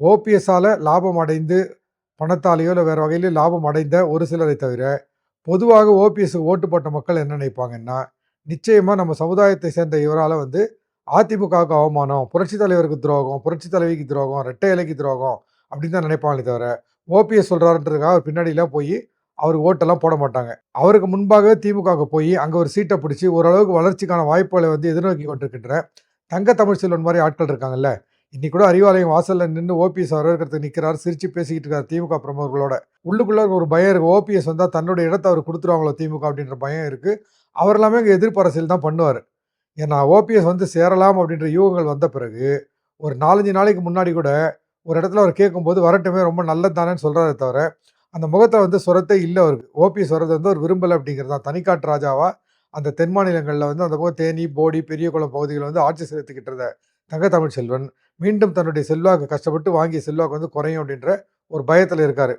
ஓபிஎஸ்ஸால லாபம் அடைந்து, பணத்தாலேயோ இல்ல வேற வகையிலயோ லாபம் அடைந்த ஒரு சிலரை தவிர, பொதுவாக ஓபிஎஸ்ஸுக்கு ஓட்டு போட்ட மக்கள் என்ன நினைப்பாங்கன்னா, நிச்சயமா நம்ம சமுதாயத்தை சேர்ந்த இவரால வந்து அதிமுகவுக்கு அவமானம், புரட்சித் தலைவருக்கு துரோகம், புரட்சி தலைவிக்கு துரோகம், இரட்டை இலைக்கு துரோகம் அப்படின்னு தான் நினைப்பாங்களே தவிர, ஓபிஎஸ் சொல்றாருன்றதுக்காக அவர் பின்னாடிலாம் போயி அவருக்கு ஓட்டெல்லாம் போட மாட்டாங்க. அவருக்கு முன்பாகவே திமுகவுக்கு போயி, அங்க ஒரு சீட்ட பிடிச்சு ஓரளவுக்கு வளர்ச்சிக்கான வாய்ப்புகளை வந்து எதிர்நோக்கி கொண்டிருக்கின்ற தங்க தமிழ்ச்செல்வன் மாரி ஆட்கள் இருக்காங்கல்ல. இன்னைக்கு கூட அறிவாலயம் வாசல்ல நின்னு ஓபிஎஸ் வரவேற்கிறதுக்கு நிக்கிறாரு. சிரிச்சு பேசிக்கிட்டு இருக்காரு திமுக பிரமுகர்களோட. உள்ளுக்குள்ள ஒரு பயம் இருக்கு. ஓபிஎஸ் வந்தா தன்னுடைய இடத்த அவருக்கு குடுத்துருவாங்களோ திமுக அப்படின்ற பயம் இருக்கு. அவர் எல்லாமே இங்க எதிர்ப்பு அரசியல் தான் பண்ணுவாரு. ஏன்னா ஓபிஎஸ் வந்து சேரலாம் அப்படின்ற யூகங்கள் வந்த பிறகு, ஒரு 4, 5 நாளைக்கு முன்னாடி கூட ஒரு இடத்துல அவர் கேட்கும்போது வரட்டுமே ரொம்ப நல்லது தானேன்னு சொல்றாரே தவிர, அந்த முகத்துல வந்து சுரத்தே இல்ல அவருக்கு. ஓபிஎஸ் வர்றது வந்து அவர் விரும்பல அப்படிங்கிறது தான். தனிக்காட்டு ராஜாவா அந்த தென் மாநிலங்கள்ல வந்து அந்த பக்கம் தேனி, போடி, பெரியகுளம் பகுதிகள வந்து ஆட்சி செலுத்திக்கிட்டு இருந்த தங்க தமிழ்ச்செல்வன், மீண்டும் தன்னுடைய செல்வாக்கு கஷ்டப்பட்டு வாங்கிய செல்வாக்கு வந்து குறையும் அப்படின்ற ஒரு பயத்துல இருக்காரு.